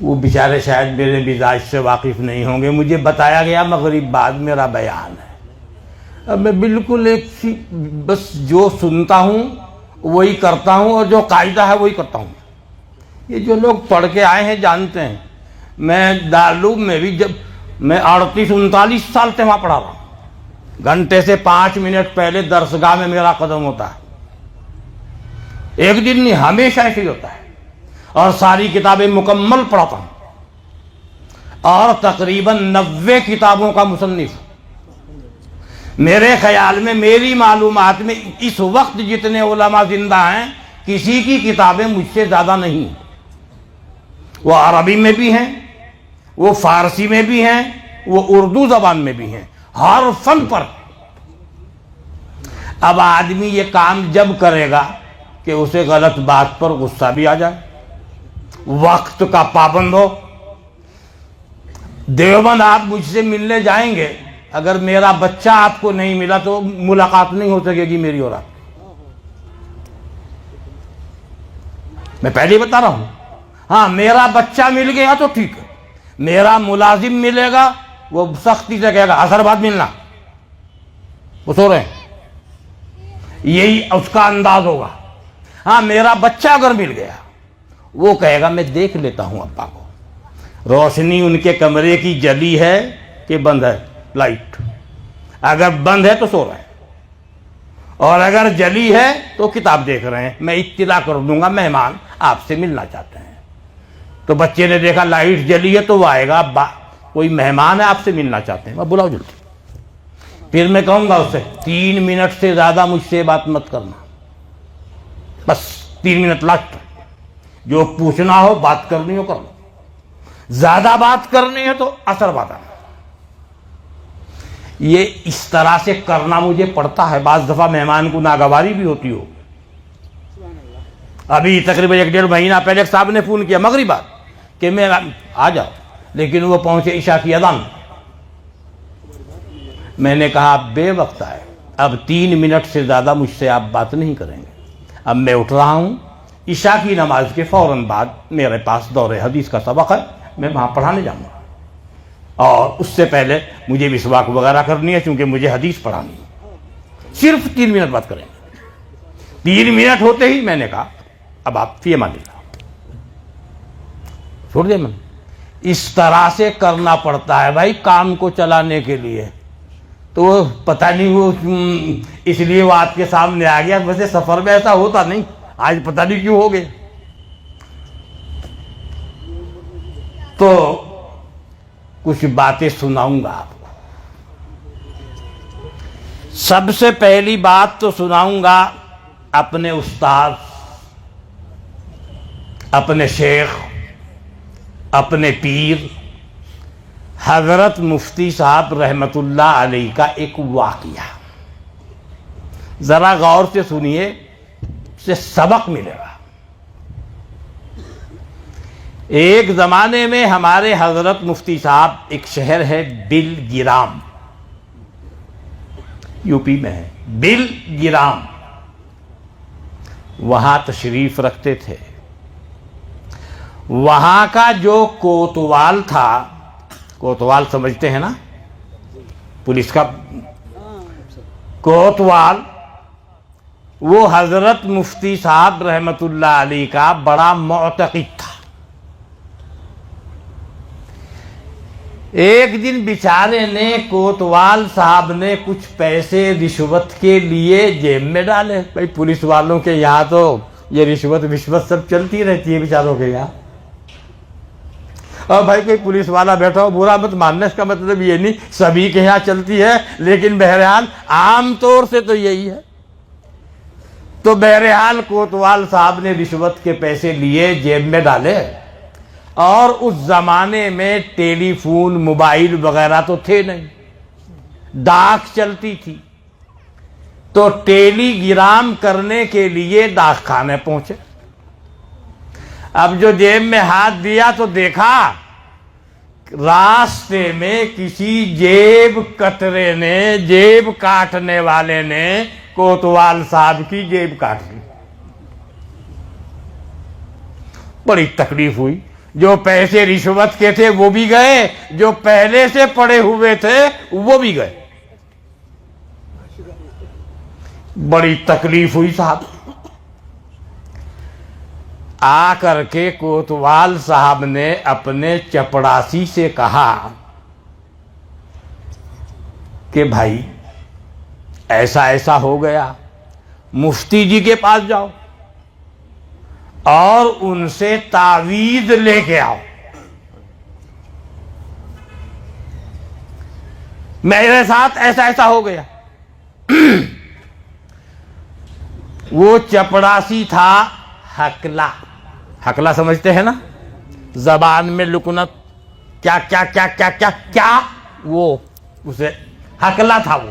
وہ بیچارے شاید میرے مزاج سے واقف نہیں ہوں گے. مجھے بتایا گیا مغرب بعد میرا بیان ہے. اب میں بالکل بس جو سنتا ہوں وہی کرتا ہوں اور جو قاعدہ ہے وہی کرتا ہوں. یہ جو لوگ پڑھ کے آئے ہیں جانتے ہیں. میں دارالعلوم میں بھی جب میں 38-39 سال سے وہاں پڑھا رہا ہوں. گھنٹے سے 5 منٹ پہلے درسگاہ میں میرا قدم ہوتا ہے. ایک دن نہیں، ہمیشہ ایسے ہی ہوتا ہے. اور ساری کتابیں مکمل پڑھاتا ہوں اور تقریباً 90 کتابوں کا مصنف. میرے خیال میں میری معلومات میں اس وقت جتنے علماء زندہ ہیں کسی کی کتابیں مجھ سے زیادہ نہیں. وہ عربی میں بھی ہیں، وہ فارسی میں بھی ہیں، وہ اردو زبان میں بھی ہیں، ہر فن پر. اب آدمی یہ کام جب کرے گا کہ اسے غلط بات پر غصہ بھی آ جائے، وقت کا پابند ہو. دیوبند آپ مجھ سے ملنے جائیں گے، اگر میرا بچہ آپ کو نہیں ملا تو ملاقات نہیں ہو سکے گی میری اور آپ. میں پہلے ہی بتا رہا ہوں. ہاں میرا بچہ مل گیا تو ٹھیک ہے، میرا ملازم ملے گا وہ سختی سے کہے گا عصر بعد ملنا، وہ سو رہے ہیں، یہی اس کا انداز ہوگا. ہاں میرا بچہ اگر مل گیا وہ کہے گا میں دیکھ لیتا ہوں ابا کو، روشنی ان کے کمرے کی جلی ہے کہ بند ہے لائٹ. اگر بند ہے تو سو رہے ہیں اور اگر جلی ہے تو کتاب دیکھ رہے ہیں. میں اطلاع کر دوں گا مہمان آپ سے ملنا چاہتے ہیں. تو بچے نے دیکھا لائٹ جلی ہے تو وہ آئے گا، کوئی مہمان ہے آپ سے ملنا چاہتے ہیں، میں بلاؤ جلدی. پھر میں کہوں گا اس سے 3 منٹ سے زیادہ مجھ سے بات مت کرنا، بس 3 منٹ لاسٹ. جو پوچھنا ہو بات کرنی ہو کر لو، زیادہ بات کرنی ہے تو اثر بعد آنا. یہ اس طرح سے کرنا مجھے پڑتا ہے. بعض دفعہ مہمان کو ناگواری بھی ہوتی ہو. ابھی تقریباً 1-1.5 مہینہ پہلے ایک صاحب نے فون کیا مغرب بعد کہ میں آ جاؤ، لیکن وہ پہنچے عشاء کی اذان. میں نے کہا آپ بے وقت آئے، اب 3 منٹ سے زیادہ مجھ سے آپ بات نہیں کریں گے. اب میں اٹھ رہا ہوں، عشاء کی نماز کے فوراً بعد میرے پاس دور حدیث کا سبق ہے، میں وہاں پڑھانے جاؤں گا. اور اس سے پہلے مجھے مسواک وغیرہ کرنی ہے چونکہ مجھے حدیث پڑھانی ہے. صرف 3 منٹ بات کریں گے. 3 منٹ ہوتے ہی میں نے کہا اب آپ فی امان اللہ چھوڑ دیں. من اس طرح سے کرنا پڑتا ہے بھائی کام کو چلانے کے لیے. تو وہ پتہ نہیں وہ اس لیے وہ آپ کے سامنے آ گیا. ویسے سفر میں ایسا ہوتا نہیں، آج پتہ نہیں کیوں ہو گئے. تو کچھ باتیں سناؤں گا آپ کو. سب سے پہلی بات تو سناؤں گا اپنے استاد، اپنے شیخ، اپنے پیر حضرت مفتی صاحب رحمت اللہ علیہ کا ایک واقعہ. ذرا غور سے سنیے، اس سے سبق ملے گا. ایک زمانے میں ہمارے حضرت مفتی صاحب، ایک شہر ہے بلگرام، یو پی میں ہے بلگرام، وہاں تشریف رکھتے تھے. وہاں کا جو کوتوال تھا، کوتوال سمجھتے ہیں نا، پولیس کا کوتوال، وہ حضرت مفتی صاحب رحمت اللہ علیہ کا بڑا معتقد تھا. ایک دن بیچارے نے، کوتوال صاحب نے کچھ پیسے رشوت کے لیے جیب میں ڈالے. بھائی پولیس والوں کے یہاں تو یہ رشوت سب چلتی رہتی ہے بیچاروں کے یہاں. اور بھائی کوئی پولیس والا بیٹھا ہو برا مت ماننا، اس کا مطلب یہ نہیں سبھی کے یہاں چلتی ہے، لیکن بہرحال عام طور سے تو یہی ہے. تو بہرحال کوتوال صاحب نے رشوت کے پیسے لیے، جیب میں ڈالے. اور اس زمانے میں ٹیلی فون، موبائل وغیرہ تو تھے نہیں، ڈاک چلتی تھی. تو ٹیلی گرام کرنے کے لیے ڈاک خانے پہنچے. اب جو جیب میں ہاتھ دیا تو دیکھا راستے میں کسی جیب کترے نے، جیب کاٹنے والے نے کوتوال صاحب کی جیب کاٹ لی. بڑی تکلیف ہوئی. جو پیسے رشوت کے تھے وہ بھی گئے، جو پہلے سے پڑے ہوئے تھے وہ بھی گئے۔ بڑی تکلیف ہوئی صاحب۔ آ کر کے کوتوال صاحب نے اپنے چپڑاسی سے کہا کہ بھائی ایسا ایسا ہو گیا، مفتی جی کے پاس جاؤ اور ان سے تعویذ لے کے آؤ۔ میرے ساتھ ایسا ایسا ہو گیا۔ وہ چپڑاسی تھا ہکلا۔ ہکلا سمجھتے ہیں نا؟ زبان میں لکنت، کیا کیا کیا کیا کیا کیا، وہ اسے ہکلا تھا وہ۔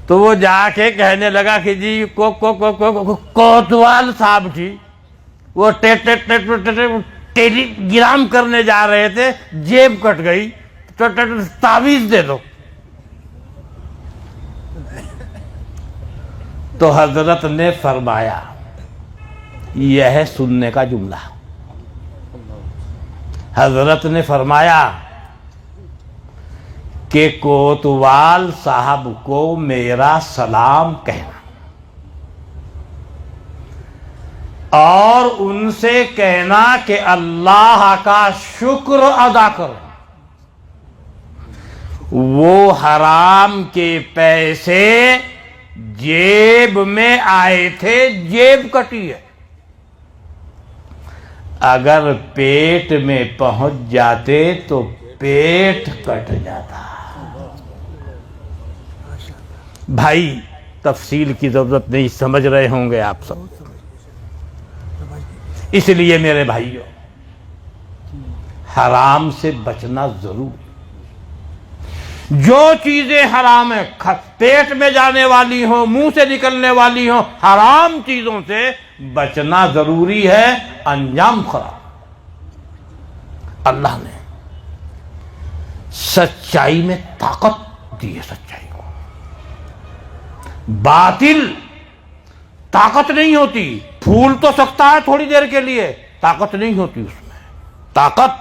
تو وہ جا کے کہنے لگا کہ جی کوتوال صاحب جی وہ ٹیلی گرام کرنے جا رہے تھے، جیب کٹ گئی، تعویذ دے دو۔ تو حضرت نے فرمایا، یہ ہے سننے کا جملہ، حضرت نے فرمایا کہ کوتوال صاحب کو میرا سلام کہنا اور ان سے کہنا کہ اللہ کا شکر ادا کرو، وہ حرام کے پیسے جیب میں آئے تھے، جیب کٹی ہے، اگر پیٹ میں پہنچ جاتے تو پیٹ کٹ جاتا۔ بھائی تفصیل کی ضرورت نہیں، سمجھ رہے ہوں گے آپ سب۔ اس لیے میرے بھائیوں، حرام سے بچنا ضرور۔ جو چیزیں حرام ہیں، پیٹ میں جانے والی ہوں، منہ سے نکلنے والی ہوں، حرام چیزوں سے بچنا ضروری ہے، انجام خراب۔ اللہ نے سچائی میں طاقت دی ہے، سچائی کو۔ باطل طاقت نہیں ہوتی، پھول تو سکتا ہے تھوڑی دیر کے لیے، طاقت نہیں ہوتی اس میں۔ طاقت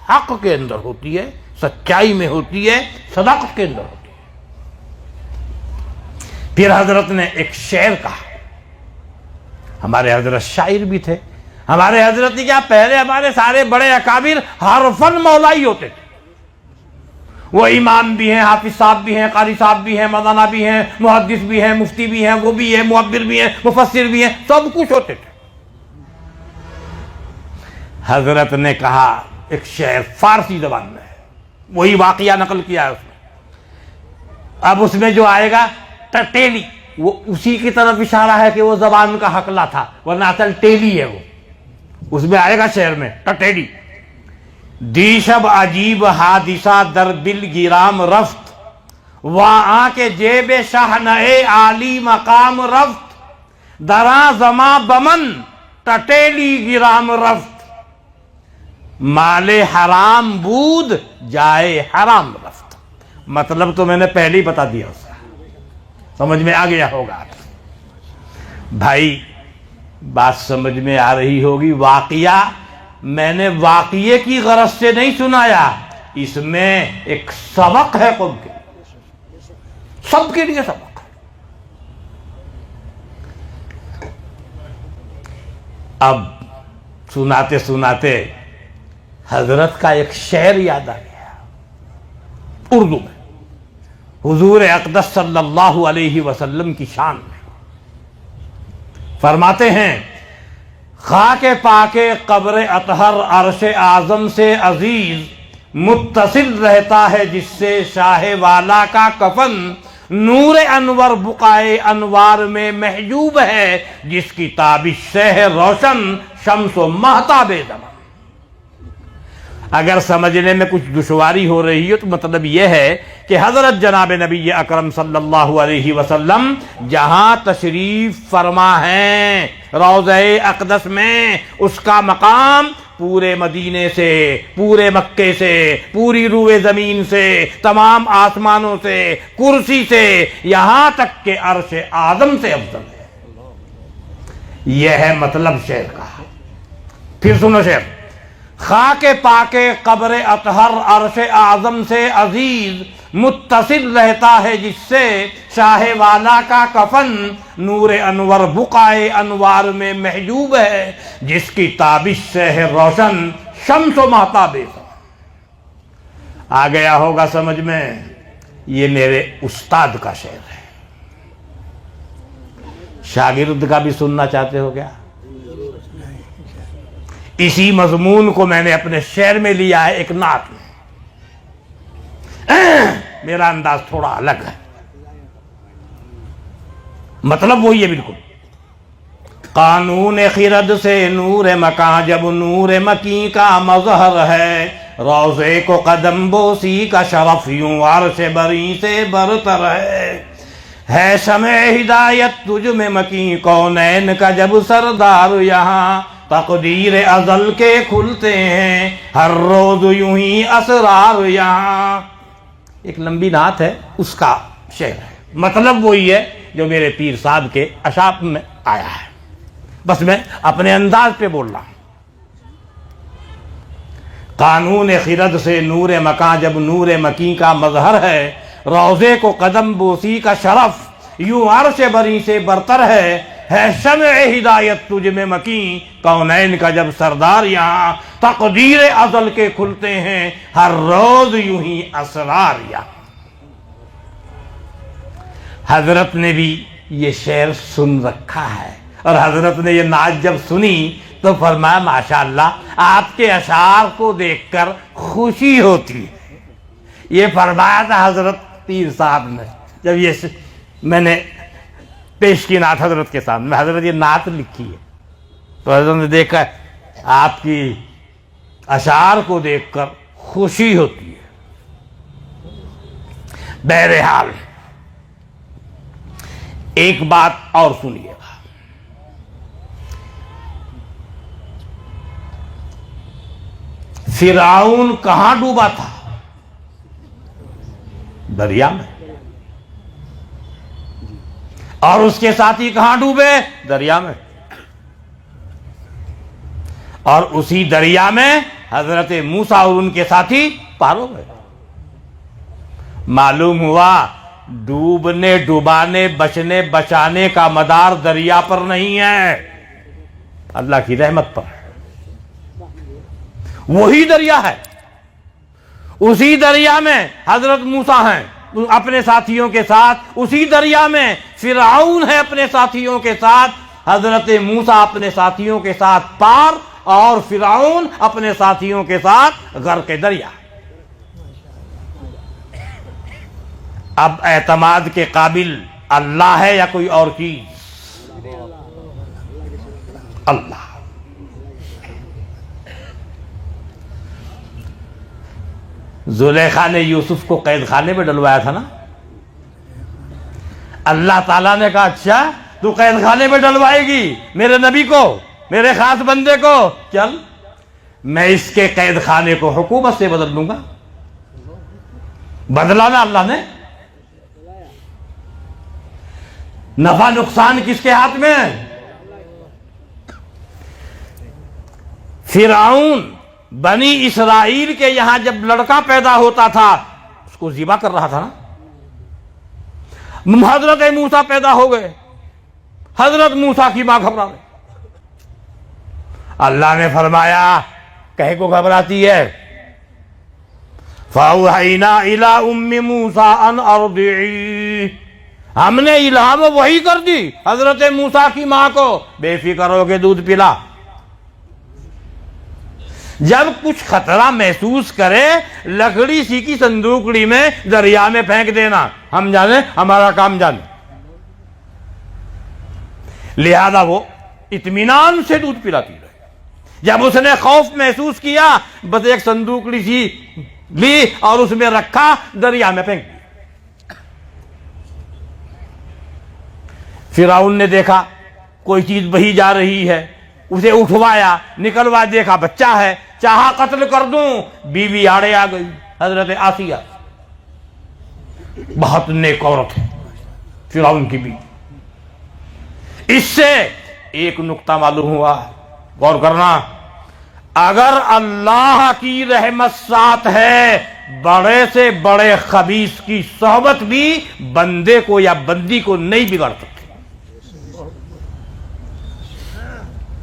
حق کے اندر ہوتی ہے، سچائی میں ہوتی ہے، صداقت کے اندر ہوتی ہے۔ پھر حضرت نے ایک شعر کہا، ہمارے حضرت شاعر بھی تھے، ہمارے حضرت نے کیا، پہلے ہمارے سارے بڑے اکابر حرفن مولائی ہوتے تھے، وہ امام بھی ہیں، حافظ صاحب بھی ہیں، قاری صاحب بھی ہیں، مولانا بھی ہیں، محدث بھی ہیں، مفتی بھی ہیں، وہ بھی ہیں، معبر بھی ہیں، مفسر بھی ہیں، سب کچھ ہوتے تھے۔ حضرت نے کہا ایک شعر فارسی زبان میں ہے، وہی واقعہ نقل کیا ہے اس میں۔ اب اس میں جو آئے گا ٹیلی، وہ اسی کی طرف اشارہ ہے کہ وہ زبان کا حقلہ تھا، ورنہ اصل ٹیلی ہے وہ۔ اس میں آئے گا شعر میں ٹیلی، دی شب عجیب حادثہ در دل گرام رفت، وہاں کے جیب شاہنئے عالی مقام رفت، دراں زماں بمن ٹٹیلی گرام رفت، مال حرام بود جائے حرام رفت۔ مطلب تو میں نے پہلے ہی بتا دیا، اس کا سمجھ میں آ گیا ہوگا۔ بھائی بات سمجھ میں آ رہی ہوگی۔ واقعہ میں نے واقعے کی غرض سے نہیں سنایا، اس میں ایک سبق ہے قوم کے، سب کے لیے سبق ہے۔ اب سناتے سناتے حضرت کا ایک شعر یاد آ گیا اردو میں، حضور اقدس صلی اللہ علیہ وسلم کی شان میں۔ فرماتے ہیں، خاک پاک قبر اطہر عرش اعظم سے عزیز، متصل رہتا ہے جس سے شاہ والا کا کفن، نور انور بقائے انوار میں محجوب ہے، جس کی تابش سے ہے روشن شمس و مہتاب زمان۔ اگر سمجھنے میں کچھ دشواری ہو رہی ہے تو مطلب یہ ہے کہ حضرت جناب نبی اکرم صلی اللہ علیہ وسلم جہاں تشریف فرما ہیں روضہ اقدس میں، اس کا مقام پورے مدینے سے، پورے مکے سے، پوری روئے زمین سے، تمام آسمانوں سے، کرسی سے، یہاں تک کہ عرش اعظم سے افضل ہے۔ یہ ہے مطلب شعر کا۔ پھر سنو شیخ، خاک پاک قبر اطہر عرش اعظم سے عزیز متصل رہتا ہے جس سے، شاہ والا کا کفن نور انور بقائے انوار میں محجوب ہے، جس کی تابش سے ہے روشن شمس و مہتاب۔ آ گیا ہوگا سمجھ میں، یہ میرے استاد کا شعر ہے۔ شاگرد کا بھی سننا چاہتے ہو کیا؟ اسی مضمون کو میں نے اپنے شعر میں لیا ہے، ایک نعت میں۔ میرا انداز تھوڑا الگ ہے، مطلب وہی ہے بالکل۔ قانون خرد سے نور مکاں جب نور مکیں کا مظہر ہے، روضے کو قدم بوسی کا شرف یوں عرش بری سے برتر ہے شمع ہدایت تجھ میں مکیں کونین کا جب سردار، یہاں تقدیر ازل کے کھلتے ہیں ہر روز یوں ہی اسرار، یہاں۔ ایک لمبی نعت ہے، اس کا شعر ہے، مطلب وہی ہے جو میرے پیر صاحب کے اشعار میں آیا ہے، بس میں اپنے انداز پہ بول رہا ہوں۔ قانون خرد سے نور مکاں جب نور مکیں کا مظہر ہے، روضے کو قدم بوسی کا شرف یوں عرش بری سے برتر ہے شمع ہدایت تجھ میں مکیں کونین کا جب سردار، یہاں تقدیر ازل کے کھلتے ہیں ہر روز یوں ہی اسرار، یہاں۔ حضرت نے بھی یہ شعر سن رکھا ہے، اور حضرت نے یہ نعت جب سنی تو فرمایا ماشاءاللہ آپ کے اشعار کو دیکھ کر خوشی ہوتی ہے۔ یہ فرمایا تھا حضرت پیر صاحب نے جب یہ میں نے پیش کی نعت حضرت کے سامنے۔ حضرت یہ نعت لکھی ہے تو حضرت نے دیکھا آپ کی اشعار کو دیکھ کر خوشی ہوتی ہے۔ بہرحال ایک بات اور سنیے گا، فرعون کہاں ڈوبا تھا؟ دریا میں۔ اور اس کے ساتھی کہاں ڈوبے؟ دریا میں۔ اور اسی دریا میں حضرت موسیٰ اور ان کے ساتھی پار ہو گئے۔ معلوم ہوا ڈوبنے ڈوبانے بچنے بچانے کا مدار دریا پر نہیں ہے، اللہ کی رحمت پر ہے۔ وہی دریا ہے، اسی دریا میں حضرت موسیٰ ہیں اپنے ساتھیوں کے ساتھ، اسی دریا میں فرعون ہے اپنے ساتھیوں کے ساتھ، حضرت موسیٰ اپنے ساتھیوں کے ساتھ پار، اور فرعون اپنے ساتھیوں کے ساتھ غرق دریا۔ اب اعتماد کے قابل اللہ ہے یا کوئی اور چیز؟ اللہ۔ زلیخا نے یوسف کو قید خانے میں ڈلوایا تھا نا، اللہ تعالیٰ نے کہا اچھا تو قید خانے میں ڈلوائے گی میرے نبی کو، میرے خاص بندے کو، چل میں اس کے قید خانے کو حکومت سے بدل دوں گا۔ بدلا نا اللہ نے۔ نفع نقصان کس کے ہاتھ میں ہے؟ فرعون بنی اسرائیل کے یہاں جب لڑکا پیدا ہوتا تھا اس کو ذبح کر رہا تھا نا۔ حضرت موسیٰ پیدا ہو گئے، حضرت موسیٰ کی ماں گھبرا گئی۔ اللہ نے فرمایا کہے کو گھبراتی ہے؟ فَأَوْحَيْنَا إِلَىٰ أُمِّ مُوسَىٰ أَنْ أَرْضِعِيهِ، ہم نے الہام وحی کر دی حضرت موسیٰ کی ماں کو، بے فکر ہو کے دودھ پلا۔ جب کچھ خطرہ محسوس کرے لکڑی سی کی صندوقڑی میں دریا میں پھینک دینا، ہم جانے ہمارا کام جانے۔ لہذا وہ اطمینان سے دودھ پلاتی رہے۔ جب اس نے خوف محسوس کیا بس ایک صندوقڑی سی لی اور اس میں رکھا، دریا میں پھینک دیا۔ فرعون نے دیکھا کوئی چیز بہی جا رہی ہے، اسے اٹھوایا، نکلوا، دیکھا بچہ ہے، چاہا قتل کر دوں، بیوی آڑے آ گئی حضرت آسیہ، بہت نیک عورت ہے فرعون کی بیوی۔ اس سے ایک نقطہ معلوم ہوا، غور کرنا، اگر اللہ کی رحمت ساتھ ہے، بڑے سے بڑے خبیث کی صحبت بھی بندے کو یا بندی کو نہیں بگاڑ سکتی۔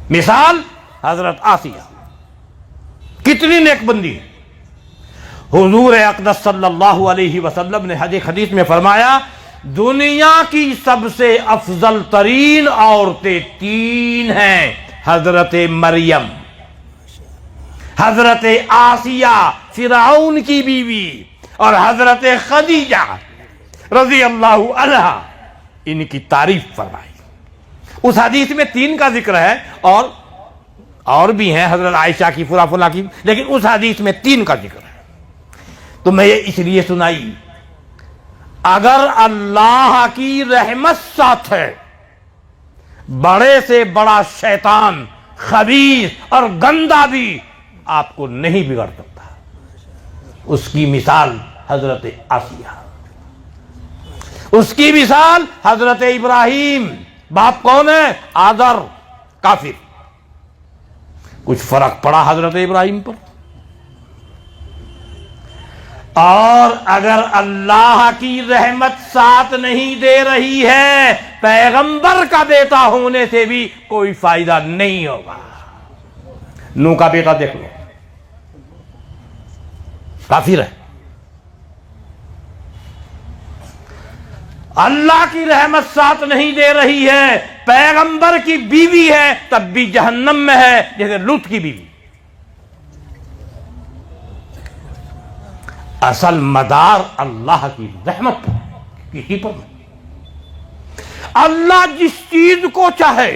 مثال حضرت آسیہ، کتنی نیک بندی ہے۔ حضور اقدس صلی اللہ علیہ وسلم نے حدیث میں فرمایا، دنیا کی سب سے افضل ترین عورتیں تین ہیں، حضرت مریم، حضرت آسیہ فرعون کی بیوی، اور حضرت خدیجہ رضی اللہ عنہا۔ ان کی تعریف فرمائی۔ اس حدیث میں تین کا ذکر ہے، اور بھی ہیں، حضرت عائشہ کی، فلاں کی، لیکن اس حدیث میں تین کا ذکر ہے۔ تو میں یہ اس لیے سنائی، اگر اللہ کی رحمت ساتھ ہے، بڑے سے بڑا شیطان، خبیث اور گندا بھی آپ کو نہیں بگڑ سکتا۔ اس کی مثال حضرت آسیہ، اس کی مثال حضرت ابراہیم۔ باپ کون ہے؟ آذر، کافر۔ کچھ فرق پڑا حضرت ابراہیم پر؟ اور اگر اللہ کی رحمت ساتھ نہیں دے رہی ہے، پیغمبر کا بیٹا ہونے سے بھی کوئی فائدہ نہیں ہوگا۔ نوح کا بیٹا دیکھ لو، کافر ہے۔ اللہ کی رحمت ساتھ نہیں دے رہی ہے، پیغمبر کی بیوی ہے، تب بھی جہنم میں ہے، جیسے لوط کی بیوی۔ اصل مدار اللہ کی رحمت پر، کسی پر نہیں۔ اللہ جس چیز کو چاہے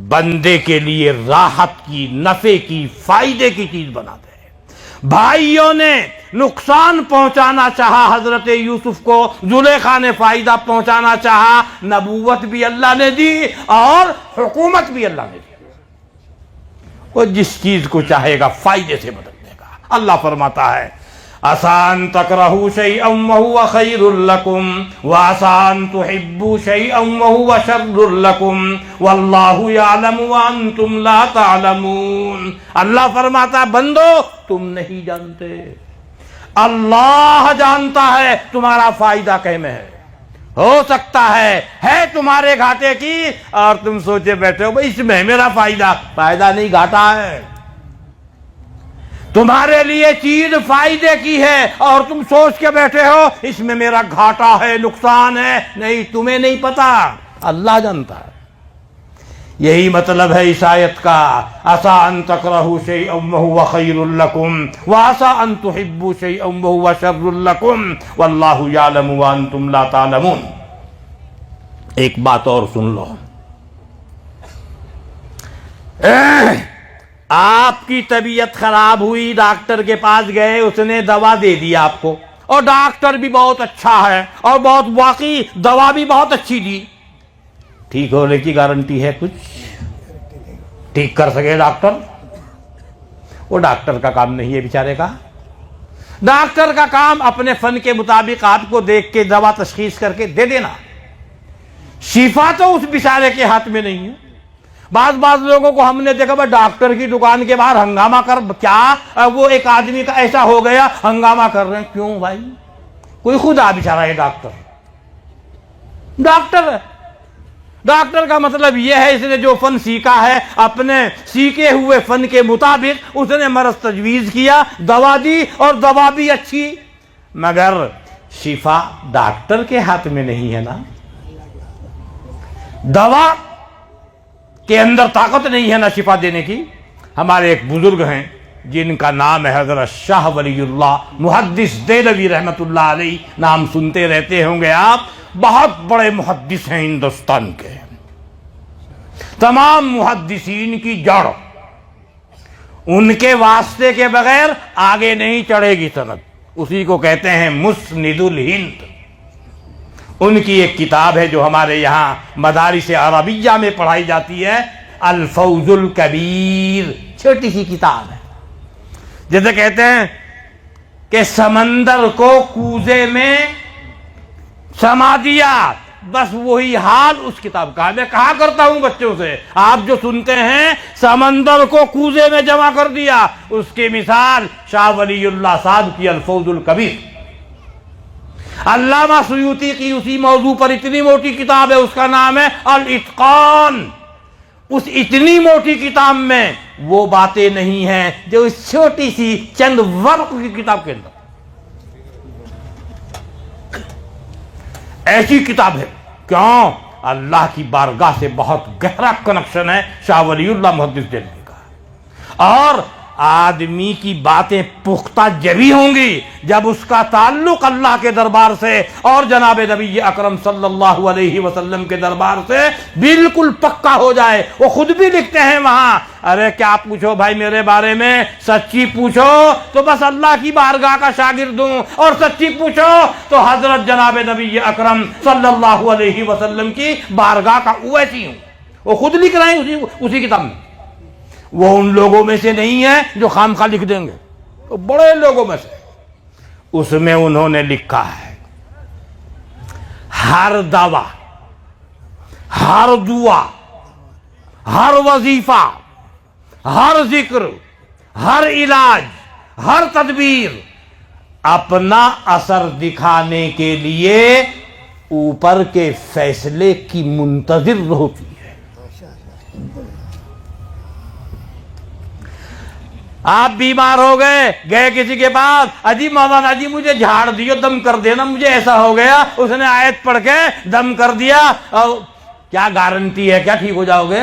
بندے کے لیے راحت کی، نفع کی، فائدے کی چیز بنا دے۔ بھائیوں نے نقصان پہنچانا چاہا حضرت یوسف کو، زلیخا نے فائدہ پہنچانا چاہا، نبوت بھی اللہ نے دی اور حکومت بھی اللہ نے دی۔ وہ جس چیز کو چاہے گا فائدے سے بدل دے گا۔ اللہ فرماتا ہے، آسان تکرہوا شیئا وہو خیر لکم وآسان تحبوا شیئا وہو شر لکم واللہ یعلم وانتم لا تعلمون۔ اللہ فرماتا ہے، بندو تم نہیں جانتے، اللہ جانتا ہے تمہارا فائدہ کہیں میں ہے۔ ہو سکتا ہے تمہارے گھاٹے کی، اور تم سوچے بیٹھے ہو بھئی اس میں میرا فائدہ نہیں، گھاٹا ہے۔ تمہارے لیے چیز فائدے کی ہے اور تم سوچ کے بیٹھے ہو اس میں میرا گھاٹا ہے، نقصان ہے۔ نہیں، تمہیں نہیں پتا، اللہ جانتا ہے۔ یہی مطلب ہے اس آیت کا، عسیٰ ان تکرہوا شیئا وہو خیر لکم وعسیٰ ان تحبوا شیئا وہو شر لکم واللہ یعلم وانتم لا تعلمون۔ ایک بات اور سن لو، آپ کی طبیعت خراب ہوئی، ڈاکٹر کے پاس گئے، اس نے دوا دے دی آپ کو، اور ڈاکٹر بھی بہت اچھا ہے اور بہت واقعی دوا بھی بہت اچھی دی، ٹھیک ہونے کی گارنٹی ہے کچھ؟ ٹھیک کر سکے ڈاکٹر؟ وہ ڈاکٹر کا کام نہیں ہے بیچارے کا۔ ڈاکٹر کا کام اپنے فن کے مطابق آپ کو دیکھ کے دوا تشخیص کر کے دے دینا، شفا تو اس بیچارے کے ہاتھ میں نہیں ہے۔ بعض لوگوں کو ہم نے دیکھا بھائی ڈاکٹر کی دکان کے باہر ہنگامہ کر، کیا وہ ایک آدمی کا ایسا ہو گیا ہنگامہ کر رہے ہیں، کیوں بھائی؟ کوئی خدا بیچارہ ہے ڈاکٹر کا مطلب یہ ہے اس نے جو فن سیکھا ہے اپنے سیکھے ہوئے فن کے مطابق اس نے مرض تجویز کیا، دوا دی اور دوا بھی اچھی، مگر شفا ڈاکٹر کے ہاتھ میں نہیں ہے نا۔ دوا کے اندر طاقت نہیں ہے نا شفا دینے کی۔ ہمارے ایک بزرگ ہیں جن کا نام ہے حضرت شاہ ولی اللہ محدث دہلوی رحمت اللہ علیہ، نام سنتے رہتے ہوں گے آپ، بہت بڑے محدث ہیں ہندوستان کے، تمام محدثین کی جڑ، ان کے واسطے کے بغیر آگے نہیں چڑھے گی سند، اسی کو کہتے ہیں مسند الہند۔ ان کی ایک کتاب ہے جو ہمارے یہاں مدارس عربیہ میں پڑھائی جاتی ہے، الفوز الکبیر، چھوٹی سی کتاب ہے، جیسے کہتے ہیں کہ سمندر کو کوزے میں سما دیا، بس وہی حال اس کتاب کا ہے۔ میں کہا کرتا ہوں بچوں سے، آپ جو سنتے ہیں سمندر کو کوزے میں جمع کر دیا، اس کی مثال شاہ ولی اللہ صاحب کی الفوز الکبیر۔ علامہ سیوطی کی اسی موضوع پر اتنی موٹی کتاب ہے، اس کا نام ہے الاتقان۔ اس اتنی موٹی کتاب میں وہ باتیں نہیں ہیں جو اس چھوٹی سی چند ورق کی کتاب کے اندر۔ ایسی کتاب ہے، کیوں؟ اللہ کی بارگاہ سے بہت گہرا کنیکشن ہے شاہ ولی اللہ محدث دہلوی کا۔ اور آدمی کی باتیں پختہ جبھی ہوں گی جب اس کا تعلق اللہ کے دربار سے اور جناب نبی اکرم صلی اللہ علیہ وسلم کے دربار سے بالکل پکا ہو جائے۔ وہ خود بھی لکھتے ہیں وہاں، ارے کیا پوچھو بھائی میرے بارے میں، سچی پوچھو تو بس اللہ کی بارگاہ کا شاگرد ہوں، اور سچی پوچھو تو حضرت جناب نبی اکرم صلی اللہ علیہ وسلم کی بارگاہ کا اویسی ہوں۔ وہ خود لکھ رہے ہیں اسی کتاب میں۔ وہ ان لوگوں میں سے نہیں ہے جو خام خواہ لکھ دیں گے، تو بڑے لوگوں میں سے۔ اس میں انہوں نے لکھا ہے ہر دعویٰ، ہر دعا، ہر وظیفہ، ہر ذکر، ہر علاج، ہر تدبیر اپنا اثر دکھانے کے لیے اوپر کے فیصلے کی منتظر ہوتی ہے۔ آپ بیمار ہو گئے کسی کے پاس، اجی مولانا جی مجھے جھاڑ دیو، دم کر دینا، مجھے ایسا ہو گیا، اس نے آیت پڑھ کے دم کر دیا، کیا گارنٹی ہے کیا ٹھیک ہو جاؤ گے؟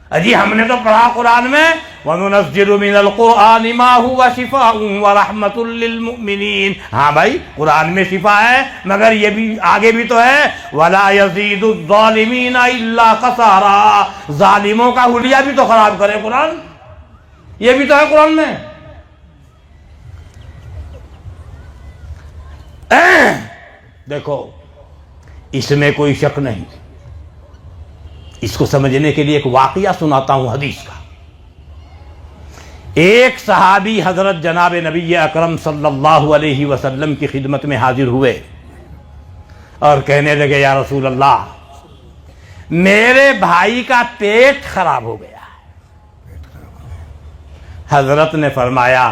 اجی ہم نے تو پڑھا قرآن میں وَنُنَزِّلُ مِنَ الْقُرْآنِ مَا هُوَ شِفَاءٌ وَرَحْمَةٌ لِّلْمُؤْمِنِينَ۔ ہاں بھائی قرآن میں شفا ہے، مگر یہ بھی آگے بھی تو ہے وَلَا يَزِيدُ الظَّالِمِينَ إِلَّا خَسَارًا۔ ظالموں کا حلیہ بھی تو خراب کرے قرآن، یہ بھی تو ہے قرآن میں۔ دیکھو اس میں کوئی شک نہیں۔ اس کو سمجھنے کے لیے ایک واقعہ سناتا ہوں حدیث کا۔ ایک صحابی حضرت جناب نبی اکرم صلی اللہ علیہ وسلم کی خدمت میں حاضر ہوئے اور کہنے لگے یا رسول اللہ میرے بھائی کا پیٹ خراب ہو گیا۔ حضرت نے فرمایا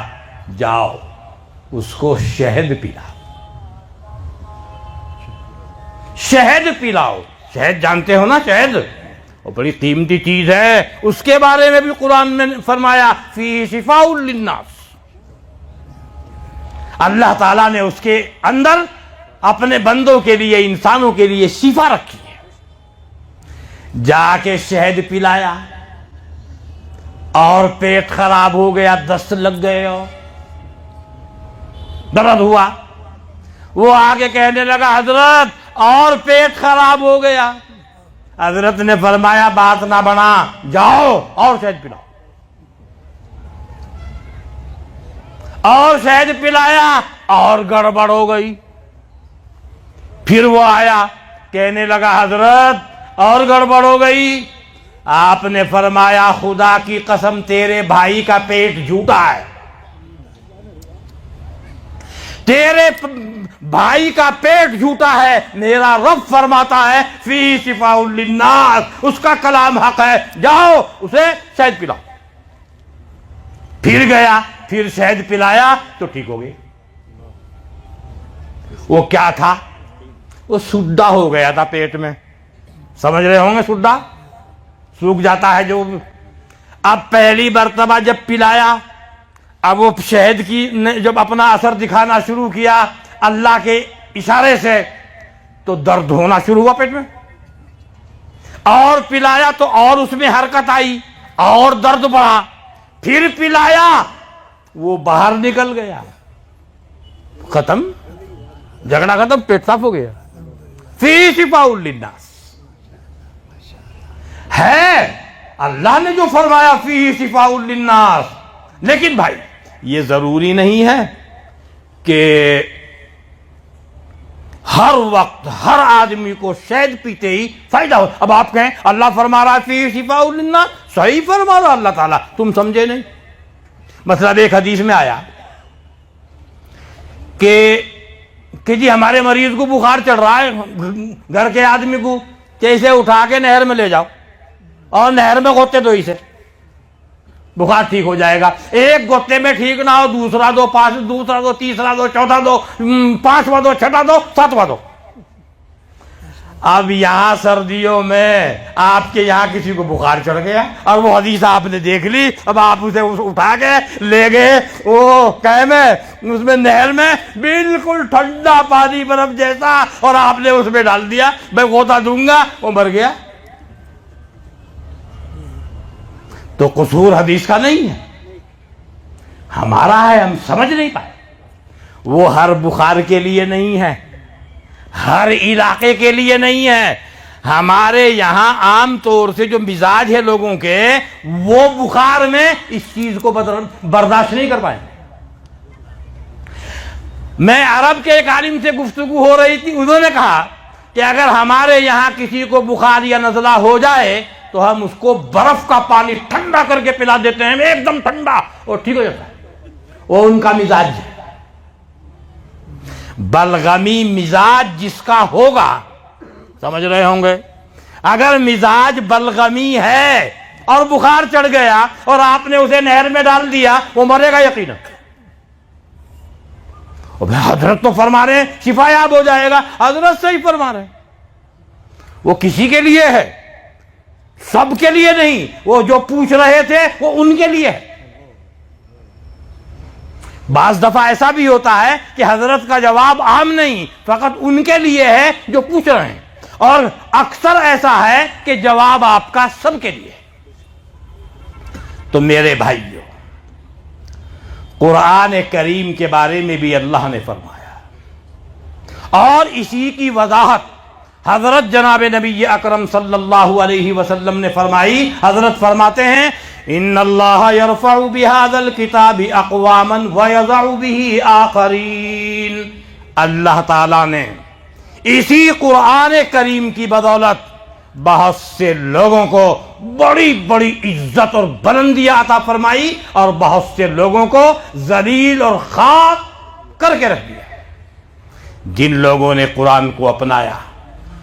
جاؤ اس کو شہد پلاؤ، شہد پلاؤ۔ شہد جانتے ہو نا، شہد وہ بڑی قیمتی چیز ہے، اس کے بارے میں بھی قرآن نے فرمایا فیہ شفاء للناس۔ اللہ تعالیٰ نے اس کے اندر اپنے بندوں کے لیے، انسانوں کے لیے شفا رکھی ہے۔ جا کے شہد پلایا اور پیٹ خراب ہو گیا، دست لگ گئے اور درد ہوا۔ وہ آگے کہنے لگا حضرت اور پیٹ خراب ہو گیا۔ حضرت نے فرمایا بات نہ بنا، جاؤ اور شہد پلاؤ۔ اور شہد پلایا اور گڑبڑ ہو گئی۔ پھر وہ آیا کہنے لگا حضرت اور گڑبڑ ہو گئی۔ آپ نے فرمایا خدا کی قسم تیرے بھائی کا پیٹ جھوٹا ہے، تیرے بھائی کا پیٹ جھوٹا ہے۔ میرا رب فرماتا ہے فی شفاء للناس، اس کا کلام حق ہے، جاؤ اسے شہد پلاؤ۔ پھر گیا، پھر شہد پلایا تو ٹھیک ہو گئی۔ وہ کیا تھا؟ وہ سڈا ہو گیا تھا پیٹ میں، سمجھ رہے ہوں گے، سڈا سوکھ جاتا ہے جو۔ اب پہلی مرتبہ جب پلایا، اب وہ شہد کی جب اپنا اثر دکھانا شروع کیا اللہ کے اشارے سے، تو درد ہونا شروع ہوا پیٹ میں۔ اور پلایا تو اور اس میں حرکت آئی اور درد بڑھا۔ پھر پلایا وہ باہر نکل گیا، ختم، جھگڑا ختم، پیٹ صاف ہو گیا۔ فی شفاء للناس ہے، اللہ نے جو فرمایا فی شفاء للناس۔ لیکن بھائی یہ ضروری نہیں ہے کہ ہر وقت ہر آدمی کو شہد پیتے ہی فائدہ ہو۔ اب آپ کہیں اللہ فرما رہا ہے فی شفاء للناس، صحیح فرما رہا اللہ تعالیٰ، تم سمجھے نہیں۔ مطلب ایک حدیث میں آیا کہ کہ جی ہمارے مریض کو بخار چڑھ رہا ہے، گھر کے آدمی کو کہ اسے اٹھا کے نہر میں لے جاؤ اور نہر میں غوطے دو، اسے بخار ٹھیک ہو جائے گا۔ ایک غوطے میں ٹھیک نہ ہو، دوسرا دو، دوسرا دو، تیسرا دو، چوتھا دو، پانچواں دو، چھٹا دو، ساتواں دو۔ اب یہاں سردیوں میں آپ کے یہاں کسی کو بخار چڑھ گیا اور وہ حدیث آپ نے دیکھ لی، اب آپ اسے اٹھا کے لے گئے وہ کہے میں اس میں نہر میں، بالکل ٹھنڈا پانی برف جیسا، اور آپ نے اس میں ڈال دیا، میں غوطہ دوں گا، وہ مر گیا۔ تو قصور حدیث کا نہیں ہے، ہمارا ہے، ہم سمجھ نہیں پائے۔ وہ ہر بخار کے لیے نہیں ہے، ہر علاقے کے لیے نہیں ہے۔ ہمارے یہاں عام طور سے جو مزاج ہے لوگوں کے، وہ بخار میں اس چیز کو برداشت نہیں کر پائے۔ میں عرب کے ایک عالم سے گفتگو ہو رہی تھی، انہوں نے کہا کہ اگر ہمارے یہاں کسی کو بخار یا نزلہ ہو جائے تو ہم اس کو برف کا پانی ٹھنڈا کر کے پلا دیتے ہیں، ایک دم ٹھنڈا، اور ٹھیک ہو جاتا ہے۔ وہ ان کا مزاج ہے۔ بلغمی مزاج جس کا ہوگا، سمجھ رہے ہوں گے، اگر مزاج بلغمی ہے اور بخار چڑھ گیا اور آپ نے اسے نہر میں ڈال دیا، وہ مرے گا یقینا۔ حضرت تو فرما رہے ہیں شفا یاب ہو جائے گا، حضرت صحیح فرما رہے ہیں۔ وہ کسی کے لیے ہے، سب کے لیے نہیں۔ وہ جو پوچھ رہے تھے وہ ان کے لیے ہے۔ بعض دفعہ ایسا بھی ہوتا ہے کہ حضرت کا جواب عام نہیں، فقط ان کے لیے ہے جو پوچھ رہے ہیں، اور اکثر ایسا ہے کہ جواب آپ کا سب کے لیے ہے۔ تو میرے بھائیو، قرآن کریم کے بارے میں بھی اللہ نے فرمایا، اور اسی کی وضاحت حضرت جناب نبی اکرم صلی اللہ علیہ وسلم نے فرمائی۔ حضرت فرماتے ہیں ان اللہ یرفع بہذا الکتاب اقواما ویضع بہ آخرین۔ اللہ تعالیٰ نے اسی قرآن کریم کی بدولت بہت سے لوگوں کو بڑی بڑی عزت اور بلندیاں عطا فرمائی، اور بہت سے لوگوں کو ذلیل اور خار کر کے رکھ دیا۔ جن لوگوں نے قرآن کو اپنایا،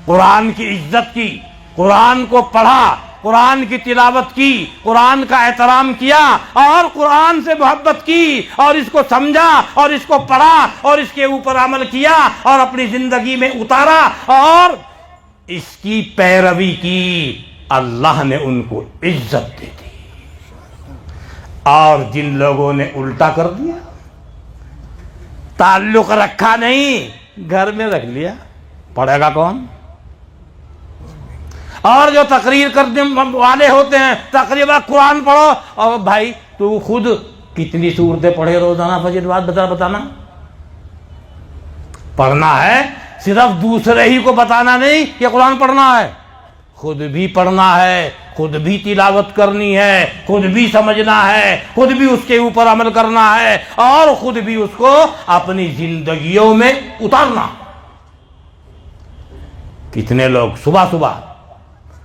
قرآن کی عزت کی، قرآن کو پڑھا، قرآن کی تلاوت کی، قرآن کا احترام کیا، اور قرآن سے محبت کی، اور اس کو سمجھا، اور اس کو پڑھا، اور اس کے اوپر عمل کیا، اور اپنی زندگی میں اتارا، اور اس کی پیروی کی، اللہ نے ان کو عزت دے دی۔ اور جن لوگوں نے الٹا کر دیا، تعلق رکھا نہیں، گھر میں رکھ لیا، پڑھے گا کون؟ اور جو تقریر کرنے والے ہوتے ہیں، تقریباً قرآن پڑھو، اور بھائی تو خود کتنی سورتیں پڑھے روزانہ فجر بعد بتانا؟ پڑھنا ہے، صرف دوسرے ہی کو بتانا نہیں کہ قرآن پڑھنا ہے، خود بھی پڑھنا ہے، خود بھی تلاوت کرنی ہے، خود بھی سمجھنا ہے، خود بھی اس کے اوپر عمل کرنا ہے، اور خود بھی اس کو اپنی زندگیوں میں اتارنا۔ کتنے لوگ صبح صبح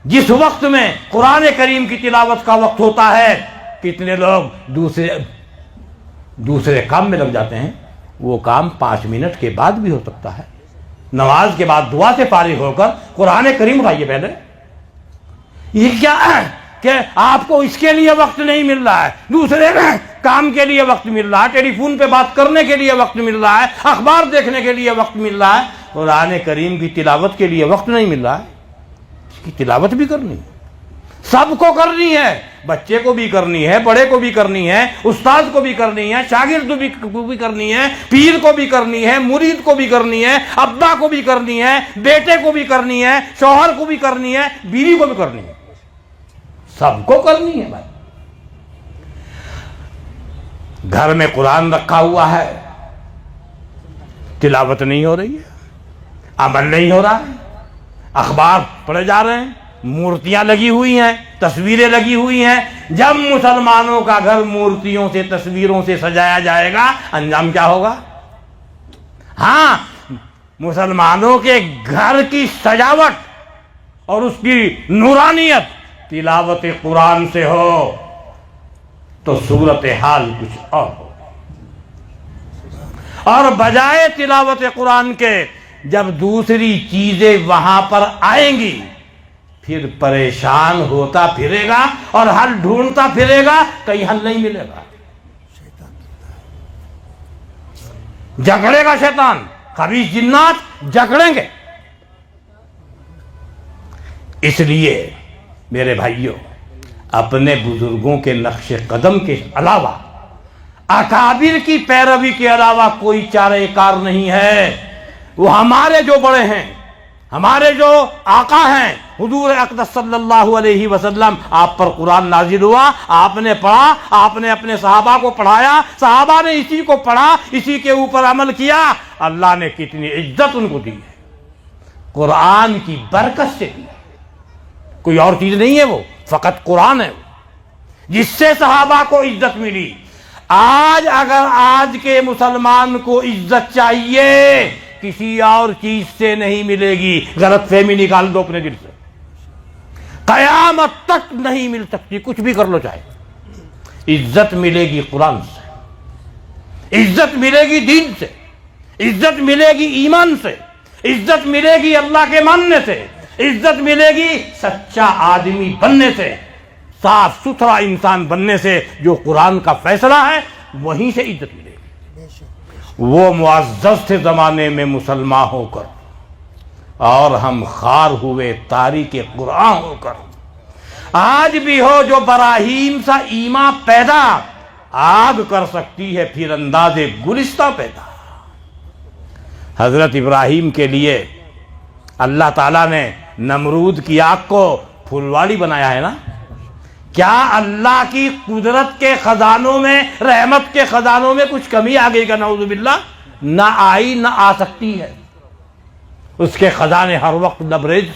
جس وقت میں قرآن کریم کی تلاوت کا وقت ہوتا ہے، کتنے لوگ دوسرے کام میں لگ جاتے ہیں۔ وہ کام 5 منٹ کے بعد بھی ہو سکتا ہے۔ نماز کے بعد دعا سے فارغ ہو کر قرآن کریم اٹھائیے پہلے۔ یہ کیا ہے کہ آپ کو اس کے لیے وقت نہیں مل رہا ہے، دوسرے کام کے لیے وقت مل رہا ہے، ٹیلی فون پہ بات کرنے کے لیے وقت مل رہا ہے، اخبار دیکھنے کے لیے وقت مل رہا ہے، قرآن کریم کی تلاوت کے لیے وقت نہیں مل رہا ہے۔ کی تلاوت بھی کرنی ہے، سب کو کرنی ہے، بچے کو بھی کرنی ہے، بڑے کو بھی کرنی ہے، استاد کو بھی کرنی ہے، شاگرد کو بھی کرنی ہے، پیر کو بھی کرنی ہے، مرید کو بھی کرنی ہے، ابا کو بھی کرنی ہے، بیٹے کو بھی کرنی ہے، شوہر کو بھی کرنی ہے، بیوی کو بھی کرنی ہے، سب کو کرنی ہے بھائی۔ گھر میں قرآن رکھا ہوا ہے، تلاوت نہیں ہو رہی ہے، عمل نہیں ہو رہا ہے، اخبار پڑھے جا رہے ہیں، مورتیاں لگی ہوئی ہیں، تصویریں لگی ہوئی ہیں۔ جب مسلمانوں کا گھر مورتیوں سے، تصویروں سے سجایا جائے گا، انجام کیا ہوگا؟ ہاں، مسلمانوں کے گھر کی سجاوٹ اور اس کی نورانیت تلاوت قرآن سے ہو تو صورتحال کچھ اور ہو، اور بجائے تلاوت قرآن کے جب دوسری چیزیں وہاں پر آئیں گی پھر پریشان ہوتا پھرے گا اور حل ڈھونڈتا پھرے گا، کہیں حل نہیں ملے گا، جھگڑے گا شیطان، خبیث جنات جھگڑیں گے۔ اس لیے میرے بھائیوں، اپنے بزرگوں کے نقش قدم کے علاوہ، اکابر کی پیروی کے علاوہ کوئی چارہ کار نہیں ہے۔ وہ ہمارے جو بڑے ہیں، ہمارے جو آقا ہیں، حضور اقدس صلی اللہ علیہ وسلم، آپ پر قرآن نازل ہوا، آپ نے پڑھا، آپ نے اپنے صحابہ کو پڑھایا، صحابہ نے اسی کو پڑھا، اسی کے اوپر عمل کیا، اللہ نے کتنی عزت ان کو دی ہے، قرآن کی برکت سے دی، کوئی اور چیز نہیں ہے، وہ فقط قرآن ہے جس سے صحابہ کو عزت ملی۔ آج اگر آج کے مسلمان کو عزت چاہیے، کسی اور چیز سے نہیں ملے گی، غلط فہمی نکال دو اپنے دل سے، قیامت تک نہیں مل سکتی، کچھ بھی کر لو چاہے۔ عزت ملے گی قرآن سے، عزت ملے گی دین سے، عزت ملے گی ایمان سے، عزت ملے گی اللہ کے ماننے سے، عزت ملے گی سچا آدمی بننے سے، صاف ستھرا انسان بننے سے۔ جو قرآن کا فیصلہ ہے وہیں سے عزت ملے گی۔ وہ معزز تھے زمانے میں مسلمان ہو کر، اور ہم خار ہوئے تاریک قرآن ہو کر۔ آج بھی ہو جو براہیم سا ایمان پیدا، آگ کر سکتی ہے پھر انداز گلستہ پیدا۔ حضرت ابراہیم کے لیے اللہ تعالیٰ نے نمرود کی آگ کو پھلواڑی بنایا ہے نا۔ کیا اللہ کی قدرت کے خزانوں میں، رحمت کے خزانوں میں کچھ کمی آ گئی کا؟ نعوذ باللہ، نہ آئی، نہ آ سکتی ہے۔ اس کے خزانے ہر وقت لبریز،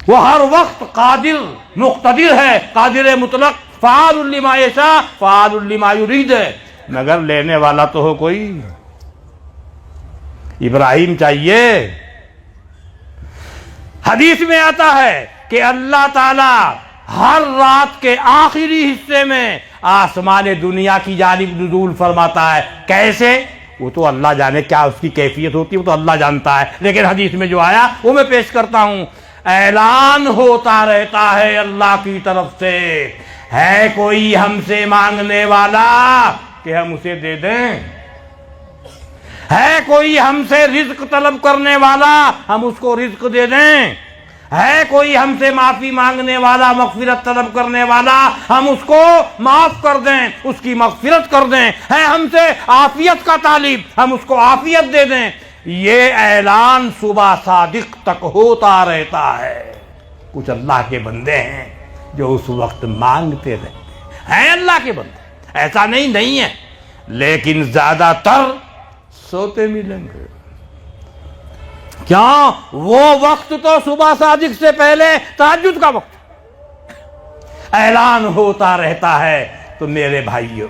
وہ ہر وقت قادر مقتدر ہے، قادر مطلق، فعال لما یشاء فعال لما یرید ہے، مگر لینے والا تو ہو کوئی۔ ابراہیم چاہیے۔ حدیث میں آتا ہے کہ اللہ تعالی ہر رات کے آخری حصے میں آسمان دنیا کی جانب نزول فرماتا ہے۔ کیسے؟ وہ تو اللہ جانے، کیا اس کی کیفیت ہوتی ہے وہ تو اللہ جانتا ہے، لیکن حدیث میں جو آیا وہ میں پیش کرتا ہوں۔ اعلان ہوتا رہتا ہے اللہ کی طرف سے، ہے کوئی ہم سے مانگنے والا کہ ہم اسے دے دیں؟ ہے کوئی ہم سے رزق طلب کرنے والا ہم اس کو رزق دے دیں؟ ہے کوئی ہم سے معافی مانگنے والا، مغفرت طلب کرنے والا ہم اس کو معاف کر دیں، اس کی مغفرت کر دیں؟ ہے ہم سے عافیت کا طالب ہم اس کو عافیت دے دیں؟ یہ اعلان صبح صادق تک ہوتا رہتا ہے۔ کچھ اللہ کے بندے ہیں جو اس وقت مانگتے رہتے ہیں اللہ کے بندے، ایسا نہیں ہے، لیکن زیادہ تر سوتے ملیں گے۔ کیا؟ وہ وقت تو صبح صادق سے پہلے تہجد کا وقت اعلان ہوتا رہتا ہے۔ تو میرے بھائیوں،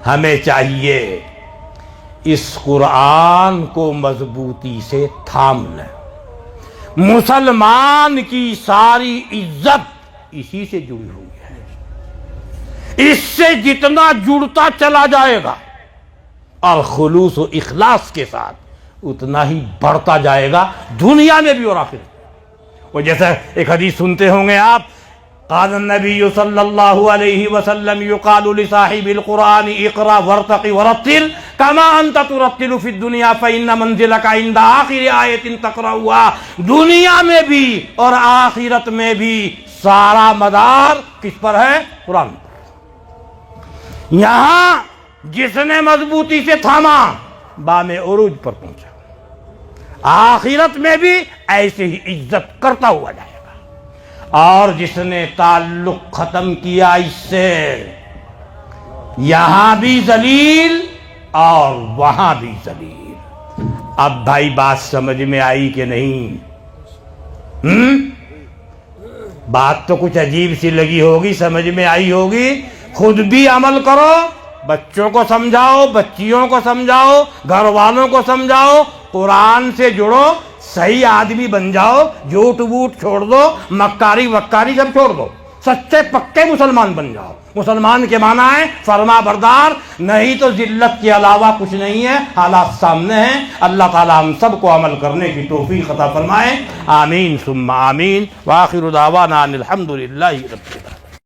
ہمیں چاہیے اس قرآن کو مضبوطی سے تھام لیں۔ مسلمان کی ساری عزت اسی سے جڑی ہوئی ہے، اس سے جتنا جڑتا چلا جائے گا اور خلوص و اخلاص کے ساتھ اتنا ہی بڑھتا جائے گا، دنیا میں بھی اور آخرت۔ وہ جیسا ایک حدیث سنتے ہوں گے آپ، قال النبی صلی اللہ علیہ وسلم یقال لصاحب القرآن اقرأ وارتق ورتل کما انت ترتل فی الدنیا فإن منزلک عند آخر آیت تقرأها۔ دنیا میں بھی اور آخرت میں بھی سارا مدار کس پر ہے؟ قرآن پر۔ یہاں جس نے مضبوطی سے تھاما بام عروج پر پہنچا، آخرت میں بھی ایسے ہی عزت کرتا ہوا جائے گا، اور جس نے تعلق ختم کیا اس سے، یہاں بھی ذلیل اور وہاں بھی ذلیل۔ اب بھائی بات سمجھ میں آئی کہ نہیں؟ بات تو کچھ عجیب سی لگی ہوگی، سمجھ میں آئی ہوگی۔ خود بھی عمل کرو، بچوں کو سمجھاؤ، بچیوں کو سمجھاؤ، گھر والوں کو سمجھاؤ، قرآن سے جڑو، صحیح آدمی بن جاؤ، جھوٹ ووٹ چھوڑ دو، مکاری وکاری سب چھوڑ دو، سچے پکے مسلمان بن جاؤ. مسلمان کے معنی ہے فرما بردار، نہیں تو ذلت کے علاوہ کچھ نہیں ہے. حالات سامنے ہیں. اللہ تعالی ہم سب کو عمل کرنے کی توفیق عطا فرمائے. آمین ثم آمین. وآخر دعوانا ان الحمد للہ رب العالمین.